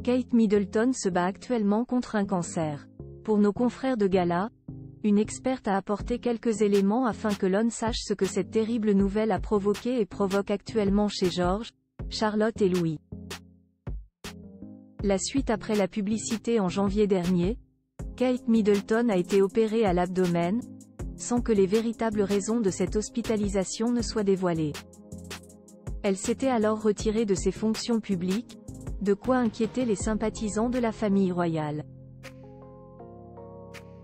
Kate Middleton se bat actuellement contre un cancer. Pour nos confrères de Gala, une experte a apporté quelques éléments afin que l'on sache ce que cette terrible nouvelle a provoqué et provoque actuellement chez George, Charlotte et Louis. La suite après la publicité en janvier dernier, Kate Middleton a été opérée à l'abdomen, sans que les véritables raisons de cette hospitalisation ne soient dévoilées. Elle s'était alors retirée de ses fonctions publiques, de quoi inquiéter les sympathisants de la famille royale.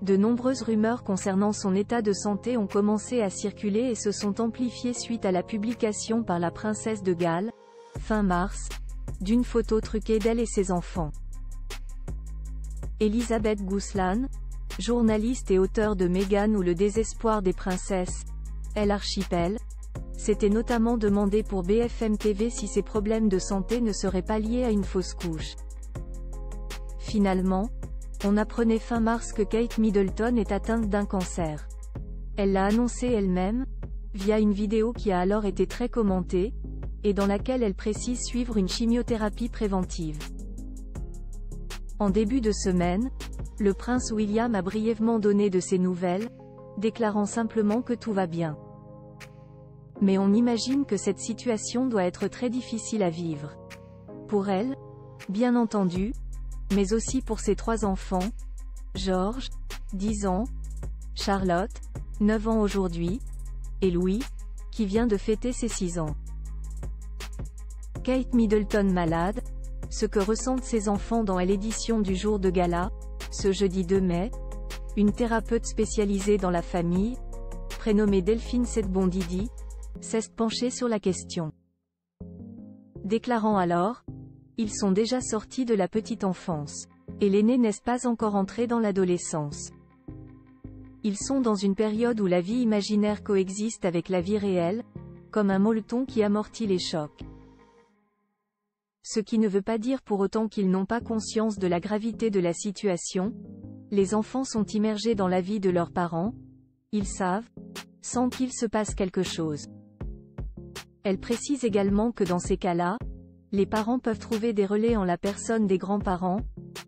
De nombreuses rumeurs concernant son état de santé ont commencé à circuler et se sont amplifiées suite à la publication par la princesse de Galles, fin mars, d'une photo truquée d'elle et ses enfants. Elisabeth Gouslan, journaliste et auteure de Meghan ou le désespoir des princesses, Elle Archipel, s'était notamment demandé pour BFM TV si ses problèmes de santé ne seraient pas liés à une fausse couche. Finalement, on apprenait fin mars que Kate Middleton est atteinte d'un cancer. Elle l'a annoncé elle-même, via une vidéo qui a alors été très commentée, et dans laquelle elle précise suivre une chimiothérapie préventive. En début de semaine, le prince William a brièvement donné de ses nouvelles, déclarant simplement que tout va bien. Mais on imagine que cette situation doit être très difficile à vivre. Pour elle, bien entendu, mais aussi pour ses 3 enfants, George, 10 ans, Charlotte, 9 ans aujourd'hui, et Louis, qui vient de fêter ses 6 ans. Kate Middleton malade, ce que ressentent ses enfants dans l'édition du jour de gala, ce jeudi 2 mai, une thérapeute spécialisée dans la famille, prénommée Delphine Sedbon-Didi, s'est penchée sur la question. Déclarant alors, ils sont déjà sortis de la petite enfance. Et l'aîné n'est pas encore entré dans l'adolescence. Ils sont dans une période où la vie imaginaire coexiste avec la vie réelle, comme un molleton qui amortit les chocs. Ce qui ne veut pas dire pour autant qu'ils n'ont pas conscience de la gravité de la situation. Les enfants sont immergés dans la vie de leurs parents, ils savent, sans qu'il se passe quelque chose. Elle précise également que dans ces cas-là, les parents peuvent trouver des relais en la personne des grands-parents,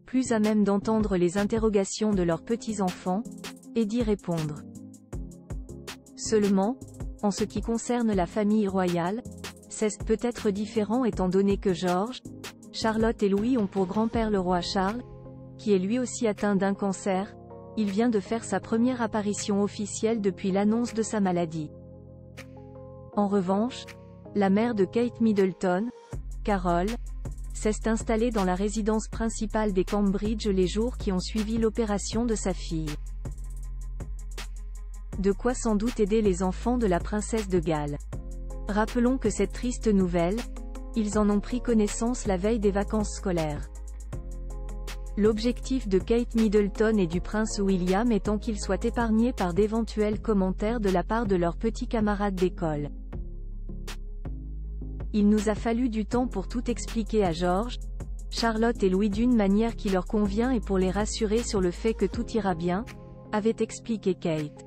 plus à même d'entendre les interrogations de leurs petits-enfants, et d'y répondre. Seulement, en ce qui concerne la famille royale, c'est peut-être différent étant donné que George, Charlotte et Louis ont pour grand-père le roi Charles, qui est lui aussi atteint d'un cancer. Il vient de faire sa première apparition officielle depuis l'annonce de sa maladie. En revanche, la mère de Kate Middleton, Carol, s'est installée dans la résidence principale des Cambridge les jours qui ont suivi l'opération de sa fille. De quoi sans doute aider les enfants de la princesse de Galles. Rappelons que cette triste nouvelle, ils en ont pris connaissance la veille des vacances scolaires. L'objectif de Kate Middleton et du prince William étant qu'ils soient épargnés par d'éventuels commentaires de la part de leurs petits camarades d'école. Il nous a fallu du temps pour tout expliquer à George, Charlotte et Louis d'une manière qui leur convient et pour les rassurer sur le fait que tout ira bien, avait expliqué Kate.